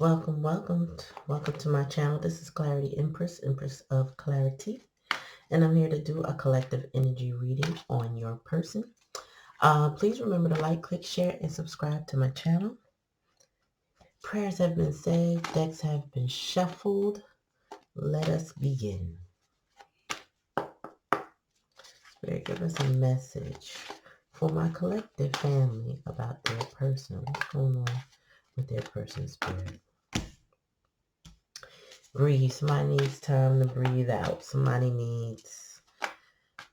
Welcome to my channel. This is Clarityempress, Empress of Clarity, and I'm here to do a collective energy reading on your person. Please remember to like, click, share, and subscribe to my channel. Prayers have been said, decks have been shuffled. Let us begin. Spirit, give us a message for my collective family about their person. What's going on with their person, Spirit? Breathe. Somebody needs time to breathe out. Somebody's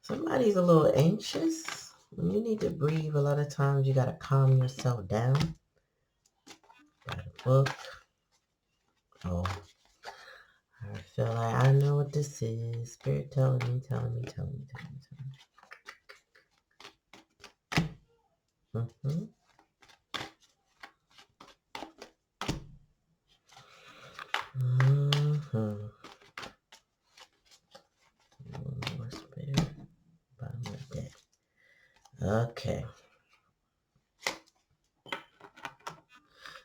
a little anxious. When you need to breathe, a lot of times you got to calm yourself down. Got a book. Oh, I feel like I know what this is. Spirit telling me. Mm-hmm. Mm-hmm. One more spirit. Bottom of the deck. Okay.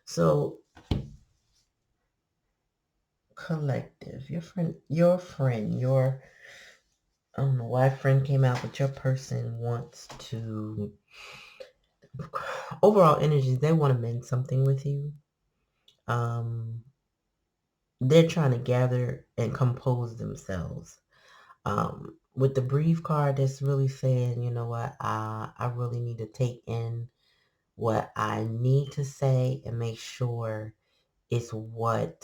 So, collective. I don't know why friend came out, but your person wants to, overall energies, they want to mend something with you. They're trying to gather and compose themselves. With the brief card, that's really saying, you know what, I really need to take in what I need to say and make sure it's like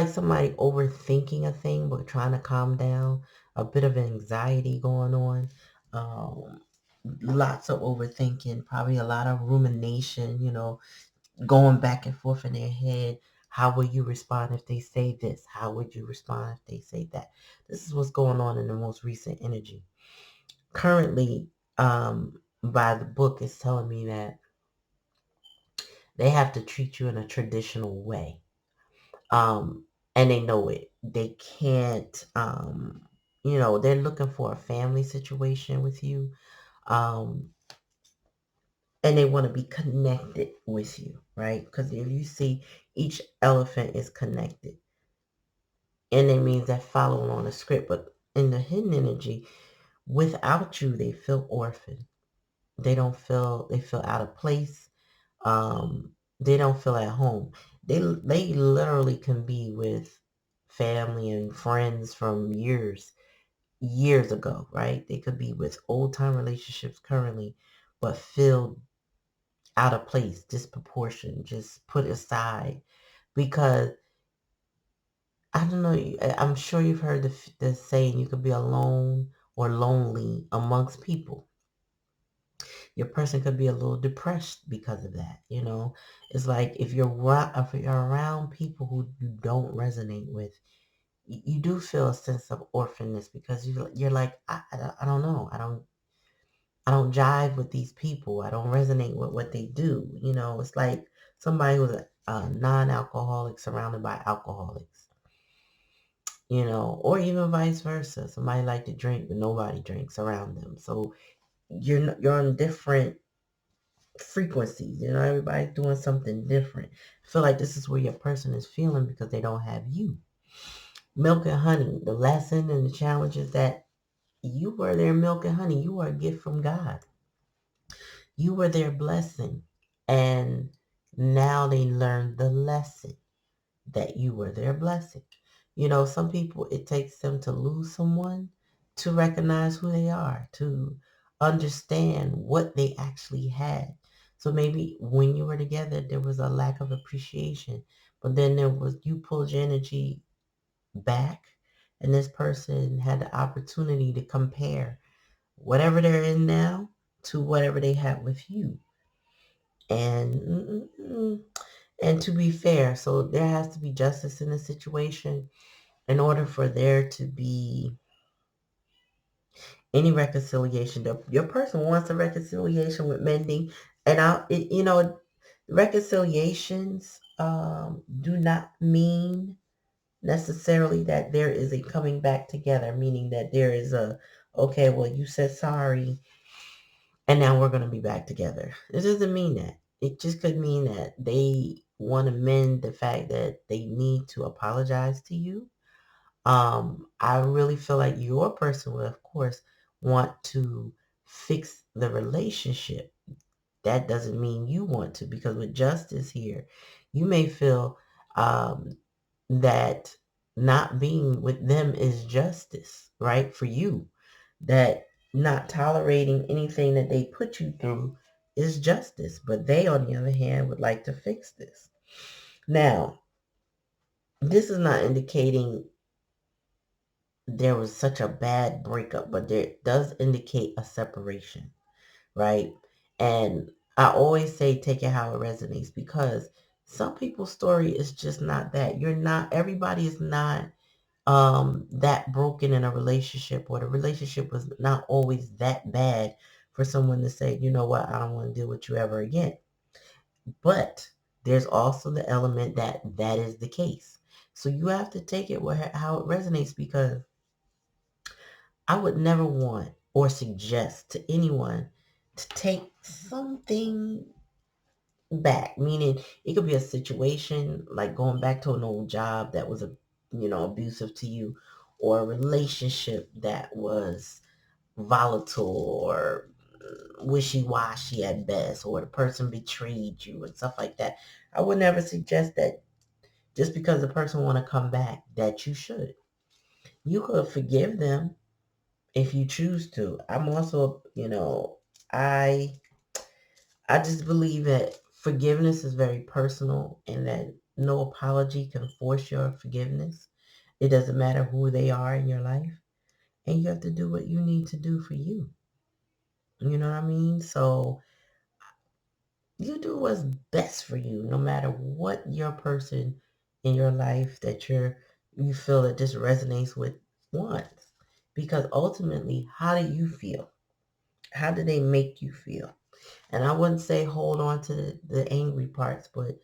somebody overthinking a thing but trying to calm down, a bit of anxiety going on, lots of overthinking, probably a lot of rumination, going back and forth in their head. How will you respond if they say this? How would you respond if they say that? This is what's going on in the most recent energy. Currently, by the book, it's telling me that they have to treat you in a traditional way. And they know it. They can't, they're looking for a family situation with you. Um, and they want to be connected with you, right? Because if you see, each elephant is connected, and it means they're following on a script. But in the hidden energy, without you, they feel orphaned. They feel out of place. They don't feel at home. They literally can be with family and friends from years ago, right? They could be with old time relationships currently, but feel out of place, disproportion, just put aside, because I don't know. I'm sure you've heard the saying, you could be alone or lonely amongst people. Your person could be a little depressed because of that. It's like if you're around people who you don't resonate with, you do feel a sense of orphanness, because you're like, I don't know. I don't jive with these people. I don't resonate with what they do. It's like somebody who's a non-alcoholic surrounded by alcoholics, or even vice versa. Somebody like to drink, but nobody drinks around them. So you're on different frequencies. Everybody's doing something different. I feel like this is where your person is feeling because they don't have you. Milk and honey. The lesson and the challenge is that you were their milk and honey. You are a gift from God. You were their blessing. And now they learned the lesson that you were their blessing. Some people, it takes them to lose someone to recognize who they are, to understand what they actually had. So maybe when you were together, there was a lack of appreciation, but then you pulled your energy back, and this person had the opportunity to compare whatever they're in now to whatever they had with you. And to be fair, so there has to be justice in the situation in order for there to be any reconciliation. Your person wants a reconciliation with mending, and reconciliations do not mean necessarily that there is a coming back together, meaning that there is okay, well, you said sorry and now we're going to be back together. It doesn't mean that. It just could mean that they want to mend the fact that they need to apologize to you. I really feel like your person will, of course, want to fix the relationship. That doesn't mean you want to, because with justice here, you may feel that not being with them is justice, right? For you, that not tolerating anything that they put you through is justice. But they, on the other hand, would like to fix this. Now, this is not indicating there was such a bad breakup, but there does indicate a separation, right? And I always say take it how it resonates, because some people's story is just not that. Everybody is not that broken in a relationship, or the relationship was not always that bad for someone to say, you know what, I don't want to deal with you ever again. But there's also the element that that is the case. So you have to take it how it resonates, because I would never want or suggest to anyone to take something back, meaning it could be a situation like going back to an old job that was abusive to you, or a relationship that was volatile or wishy-washy at best, or the person betrayed you and stuff like that. I would never suggest that just because the person want to come back that you should. You could forgive them if you choose to. I'm also, I just believe that forgiveness is very personal, and that no apology can force your forgiveness. It doesn't matter who they are in your life, and you have to do what you need to do for you. You know what I mean? So you do what's best for you, no matter what your person in your life that you feel that this resonates with wants. Because ultimately, how do you feel? How do they make you feel? And I wouldn't say hold on to the angry parts, but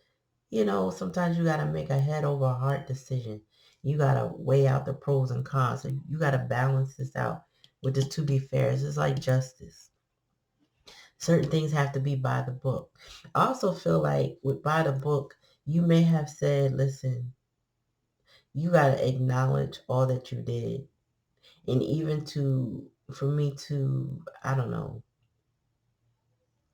sometimes you got to make a head over heart decision. You got to weigh out the pros and cons. So you got to balance this out with this, to be fair. It's just like justice. Certain things have to be by the book. I also feel like with by the book, you may have said, listen, you got to acknowledge all that you did. And even for me to, I don't know,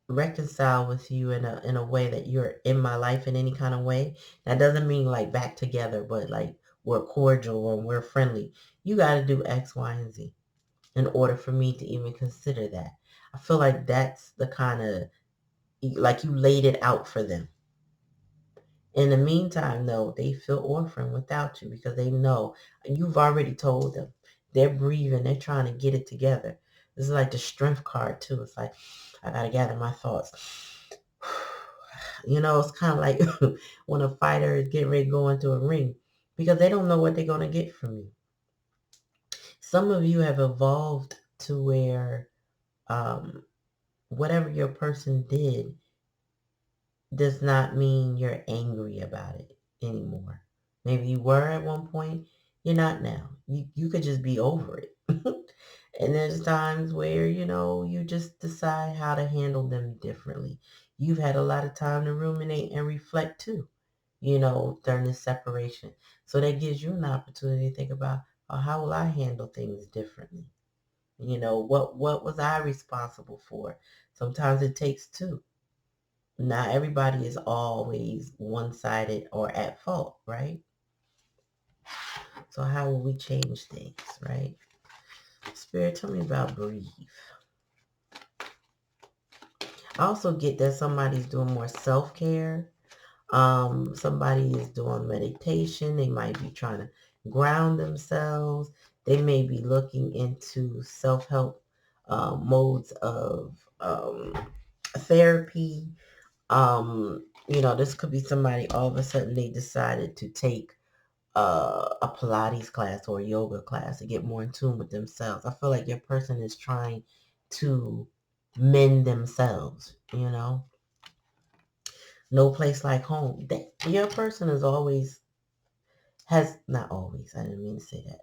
reconcile with you in a way that you're in my life in any kind of way. That doesn't mean like back together, but like we're cordial or we're friendly. You got to do X, Y, and Z in order for me to even consider that. I feel like that's the kind of, like, you laid it out for them. In the meantime, though, they feel orphaned without you, because they know you've already told them. They're breathing. They're trying to get it together. This is like the strength card, too. It's like, I got to gather my thoughts. It's kind of like when a fighter is getting ready to go into a ring, because they don't know what they're going to get from you. Some of you have evolved to where whatever your person did does not mean you're angry about it anymore. Maybe you were at one point, you're not now. You could just be over it. And there's times where, you just decide how to handle them differently. You've had a lot of time to ruminate and reflect too, during this separation. So that gives you an opportunity to think about, oh, how will I handle things differently? What was I responsible for? Sometimes it takes two. Not everybody is always one-sided or at fault, right? So how will we change things, right? Spirit, tell me about breathe. I also get that somebody's doing more self-care. Somebody is doing meditation. They might be trying to ground themselves. They may be looking into self-help modes of therapy. This could be somebody, all of a sudden they decided to take a Pilates class or a yoga class to get more in tune with themselves. I feel like your person is trying to mend themselves, No place like home. Your person is not always, I didn't mean to say that.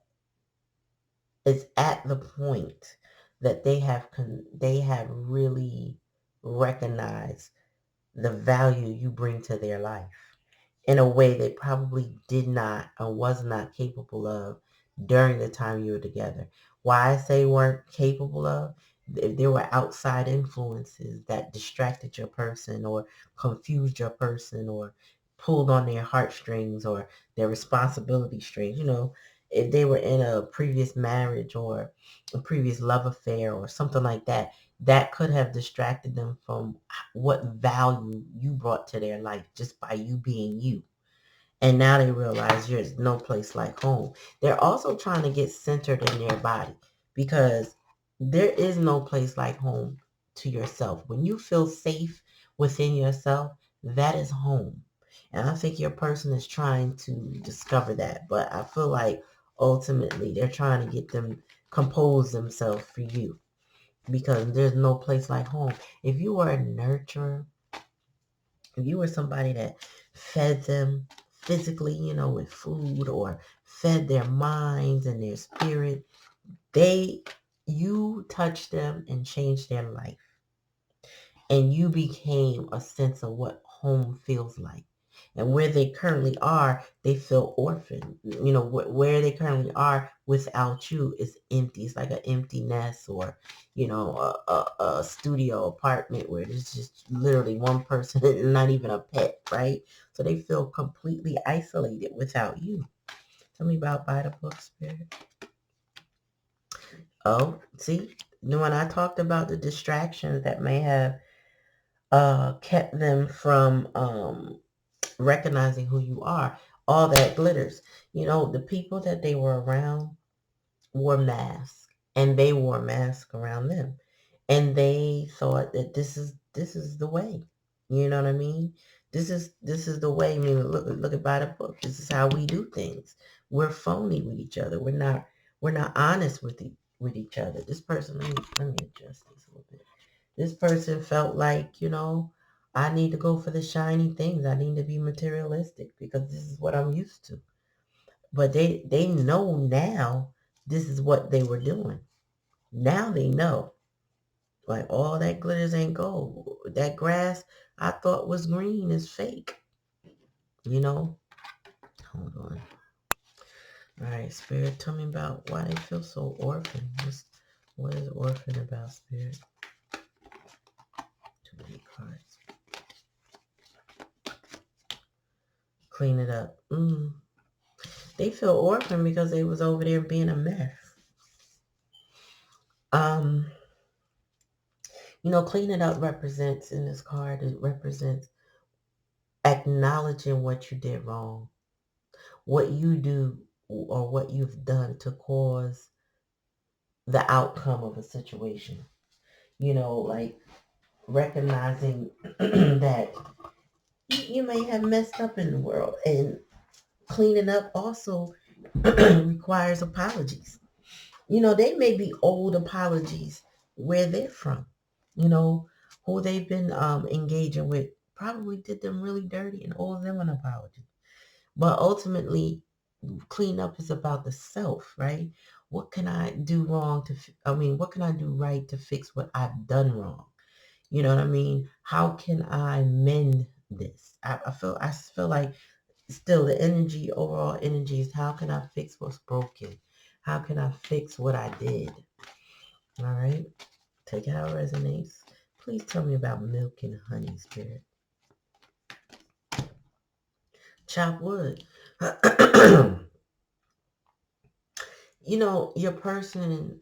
It's at the point that they have really recognized the value you bring to their life. in a way they probably did not or was not capable of during the time you were together. Why I say weren't capable of? If there were outside influences that distracted your person or confused your person or pulled on their heartstrings or their responsibility strings, if they were in a previous marriage or a previous love affair or something like that, that could have distracted them from what value you brought to their life just by you being you. And now they realize there's no place like home. They're also trying to get centered in their body because there is no place like home to yourself. When you feel safe within yourself, that is home. And I think your person is trying to discover that. But I feel like ultimately they're trying to get them compose themselves for you because there's no place like home. If you are a nurturer, if you were somebody that fed them physically, with food or fed their minds and their spirit, you touched them and changed their life. And you became a sense of what home feels like. And where they currently are, they feel orphaned. Where they currently are without you is empty. It's like an empty nest or, a studio apartment where there's just literally one person and not even a pet, right? So they feel completely isolated without you. Tell me about By the Book, Spirit. Oh, see, when I talked about the distractions that may have kept them from recognizing who you are, all that glitters. The people that they were around wore masks, and they wore masks around them, and they thought that this is the way. You know what I mean? This is the way. I mean, look at By the Book. This is how we do things. We're phony with each other. We're not honest with each other. This person, let me adjust this a little bit. This person felt like, I need to go for the shiny things. I need to be materialistic because this is what I'm used to. But they know now this is what they were doing. Now they know. Like, all that glitters ain't gold. That grass I thought was green is fake. You know? Hold on. All right, Spirit, tell me about why they feel so orphan. What is orphan about, Spirit? Too many cards. Clean it up. They feel orphan because they was over there being a mess. Clean it up represents, in this card, it represents acknowledging what you did wrong, what you do or what you've done to cause the outcome of a situation. Like recognizing that you may have messed up in the world, and cleaning up also requires apologies. They may be old apologies where they're from. Who they've been engaging with probably did them really dirty and owe them an apology. But ultimately, cleanup is about the self, right? What can I do wrong what can I do right to fix what I've done wrong? You know what I mean? How can I mend this? I feel like still the overall energy is, how can I fix what's broken? How can I fix what I did? All right. Take it how it resonates. Please tell me about milk and honey, Spirit. Chop wood. Your person,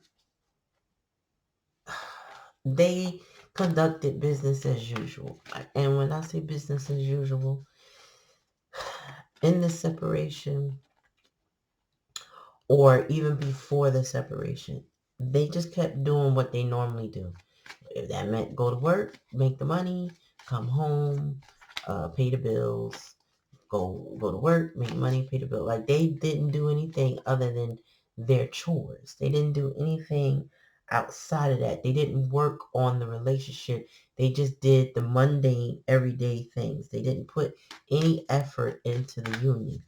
they conducted business as usual. And when I say business as usual, in the separation or even before the separation, they just kept doing what they normally do. If that meant go to work, make the money, come home, pay the bills, go to work, make money, pay the bill. Like, they didn't do anything other than their chores. They didn't do anything outside of that. They didn't work on the relationship. They just did the mundane, everyday things. They didn't put any effort into the union.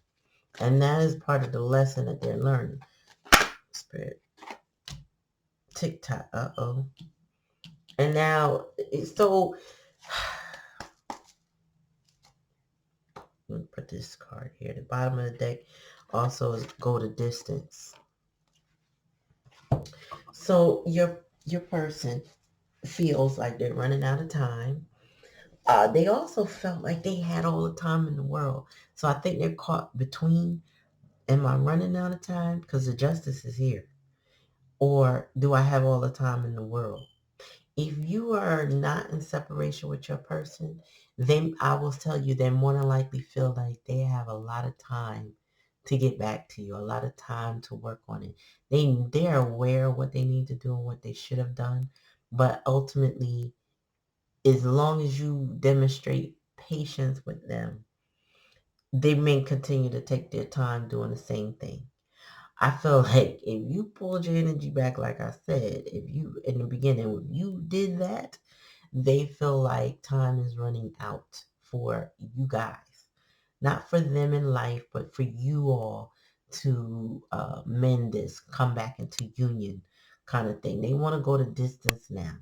And that is part of the lesson that they're learning. Spirit. TikTok. Uh-oh. And now, so Let me put this card here. The bottom of the deck also is go the distance. So your person feels like they're running out of time. They also felt like they had all the time in the world. So I think they're caught between, am I running out of time? Because the justice is here. Or do I have all the time in the world? If you are not in separation with your person, then I will tell you they more than likely feel like they have a lot of time to get back to you, a lot of time to work on it. They're aware of what they need to do and what they should have done. But ultimately, as long as you demonstrate patience with them, they may continue to take their time doing the same thing. I feel like if you pulled your energy back, like I said, if you, in the beginning, if you did that, they feel like time is running out for you guys. Not for them in life, but for you all to mend this, come back into union kind of thing. They want to go the distance now.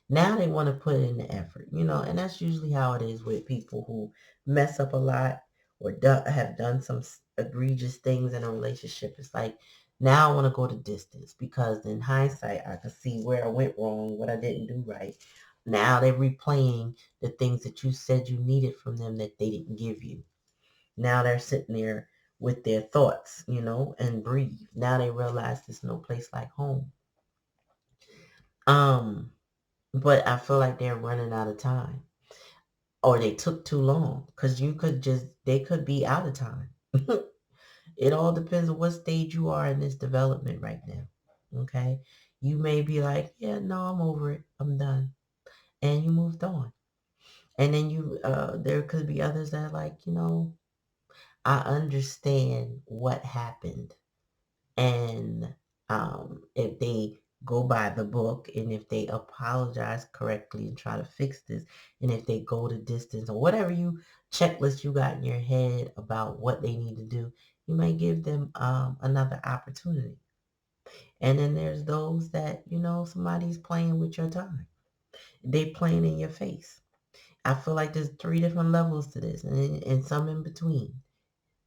Now they want to put in the effort, and that's usually how it is with people who mess up a lot or have done some egregious things in a relationship. It's like, now I want to go the distance because in hindsight, I can see where I went wrong, what I didn't do right. Now they're replaying the things that you said you needed from them that they didn't give you. Now they're sitting there with their thoughts, and breathe. Now they realize there's no place like home. But I feel like they're running out of time, or they took too long, because they could be out of time. It all depends on what stage you are in this development right now. Okay. You may be like, yeah, no, I'm over it. I'm done. And you moved on. And then there could be others that are like, I understand what happened. And if they go by the book, and if they apologize correctly and try to fix this, and if they go the distance or whatever checklist you got in your head about what they need to do, you may give them another opportunity. And then there's those that, somebody's playing with your time. They playing in your face. I feel like there's 3 different levels to this, and some in between.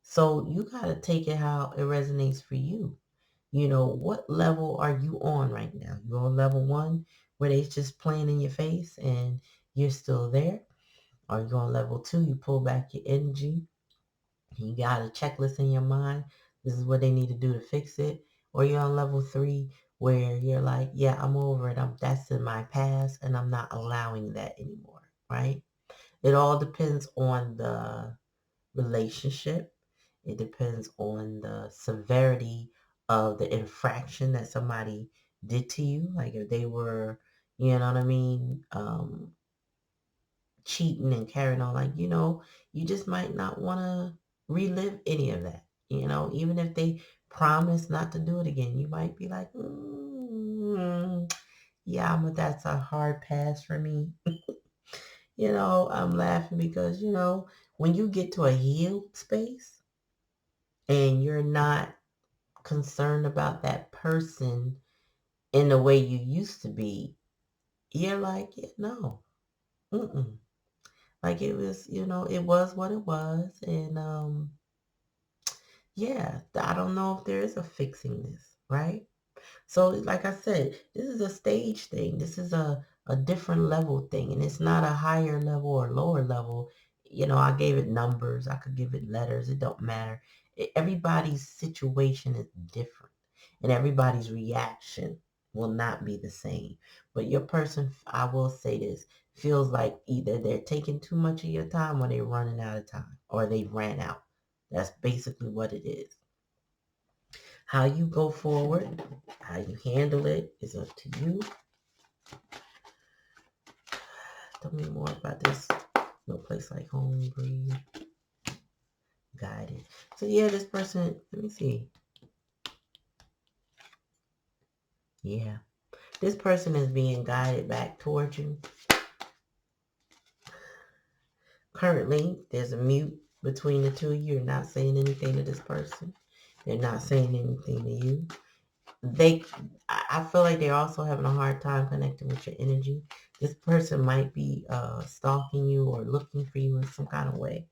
So you got to take it how it resonates for you. What level are you on right now? You're on level 1 where they just playing in your face and you're still there? Or you on level 2, you pull back your energy, you got a checklist in your mind, this is what they need to do to fix it? Or you're on level 3 where you're like, yeah, I'm over it. That's in my past and I'm not allowing that anymore, right? It all depends on the relationship. It depends on the severity of the infraction that somebody did to you. Like if they were, you know what I mean, cheating and carrying on, like, you just might not want to relive any of that. Even if they promise not to do it again, you might be like, yeah, but that's a hard pass for me. I'm laughing because, when you get to a healed space and you're not concerned about that person in the way you used to be, you're like, yeah, no, mm-mm. Like it was, it was what it was. And yeah, I don't know if there is a fixing this, right? So like I said, this is a stage thing. This is a different level thing. And it's not a higher level or lower level. I gave it numbers. I could give it letters. It don't matter. Everybody's situation is different. And everybody's reaction will not be the same. But your person, I will say this, feels like either they're taking too much of your time or they're running out of time or they ran out. That's basically what it is. How you go forward, how you handle it is up to you. Tell me more about this. No place like home, breathe, guided. So yeah, this person, let me see. Yeah. This person is being guided back towards you. Currently, there's a mute between the two of you. You're not saying anything to this person. They're not saying anything to you. I feel like they're also having a hard time connecting with your energy. This person might be stalking you or looking for you in some kind of way.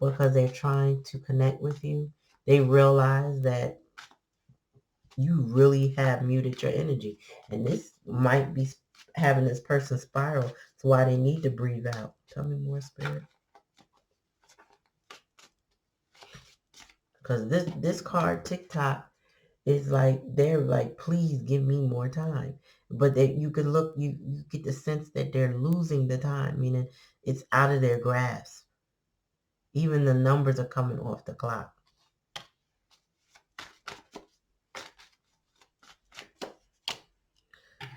because they're trying to connect with you. They realize that you really have muted your energy. And this might be having this person spiral. That's why they need to breathe out. Tell me more, Spirit. Because this card, TikTok, is like, they're like, please give me more time. But that you could look, you get the sense that they're losing the time, meaning it's out of their grasp. Even the numbers are coming off the clock.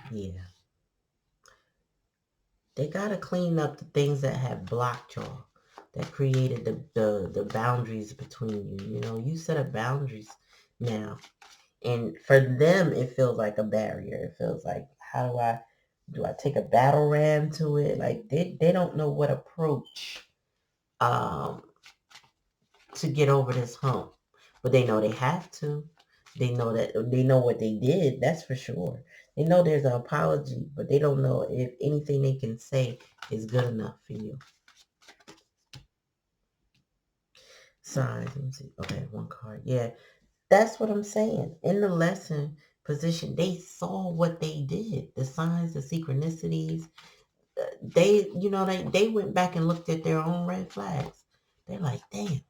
Yeah. They got to clean up the things that have blocked y'all, that created the boundaries between you. You know, you set up boundaries now. And for them, it feels like a barrier. It feels like, how do I take a battle ram to it? Like, they don't know what approach um, to get over this hump. But they know they have to. They know what they did, that's for sure. They know there's an apology, but they don't know if anything they can say is good enough for you. Signs, let me see. Okay, one card. Yeah, that's what I'm saying. In the lesson position, they saw what they did. The signs, the synchronicities. They, they went back and looked at their own red flags. They're like, damn,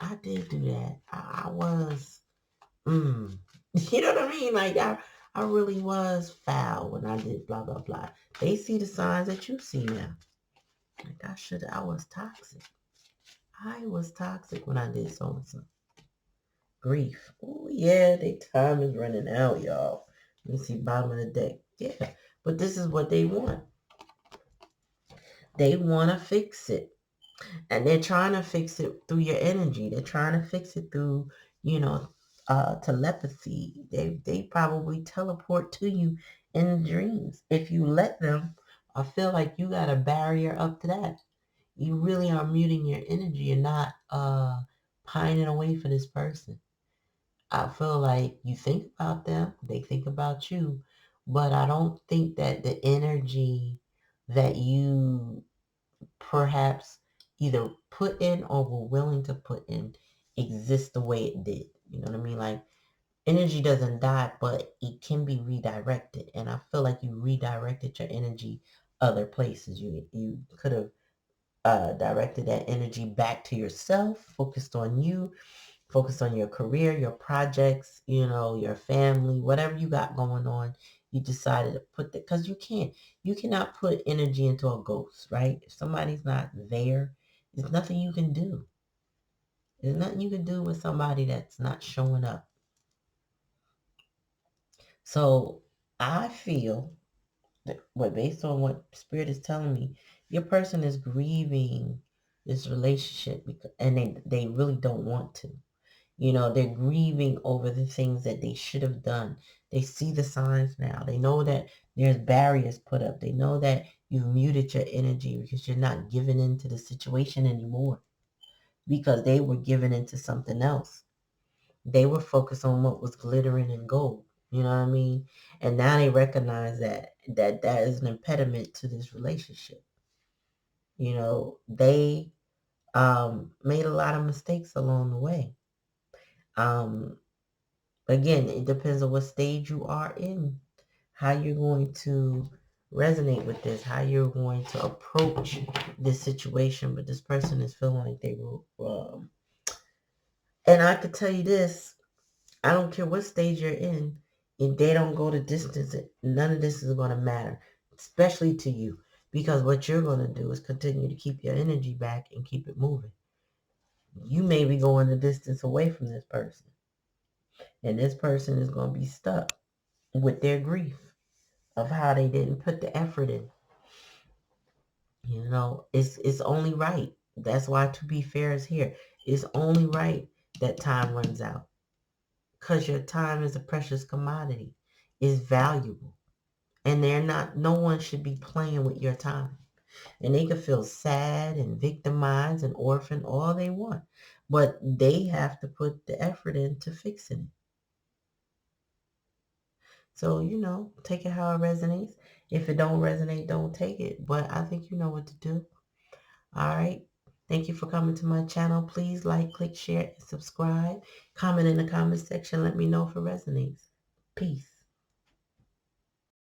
I did do that. I was, you know what I mean? Like, I really was foul when I did blah, blah, blah. They see the signs that you see now. Like, I was toxic. I was toxic when I did so-and-so. Grief. Oh, yeah, their time is running out, y'all. Let me see, bottom of the deck. Yeah, but this is what they want. They want to fix it. And they're trying to fix it through your energy. They're trying to fix it through, telepathy. They probably teleport to you in dreams. If you let them, I feel like you got a barrier up to that. You really are muting your energy. You're not pining away for this person. I feel like you think about them, they think about you, but I don't think that the energy that you perhaps either put in or were willing to put in exists the way it did. You know what I mean? Like, energy doesn't die, but it can be redirected. And I feel like you redirected your energy other places. You could have directed that energy back to yourself, focused on you, focused on your career, your projects, your family, whatever you got going on. You decided to put that, because you cannot put energy into a ghost, right? If somebody's not there, there's nothing you can do. There's nothing you can do with somebody that's not showing up. So I feel that, based on what Spirit is telling me, your person is grieving this relationship, and they really don't want to. They're grieving over the things that they should have done. They see the signs now. They know that there's barriers put up. They know that you've muted your energy because you're not giving into the situation anymore, because they were giving into something else. They were focused on what was glittering and gold. You know what I mean? And now they recognize that is an impediment to this relationship. They made a lot of mistakes along the way. Again, it depends on what stage you are in, how you're going to resonate with this, how you're going to approach this situation. But this person is feeling like they will. And I could tell you this, I don't care what stage you're in, if they don't go the distance, none of this is going to matter, especially to you. Because what you're going to do is continue to keep your energy back and keep it moving. You may be going the distance away from this person. And this person is going to be stuck with their grief of how they didn't put the effort in. It's only right. That's why To Be Fair is here. It's only right that time runs out, because your time is a precious commodity. It's valuable. And no one should be playing with your time. And they can feel sad and victimized and orphaned all they want. But they have to put the effort into fixing it. So, take it how it resonates. If it don't resonate, don't take it. But I think you know what to do. All right. Thank you for coming to my channel. Please like, click, share, and subscribe. Comment in the comment section. Let me know if it resonates. Peace.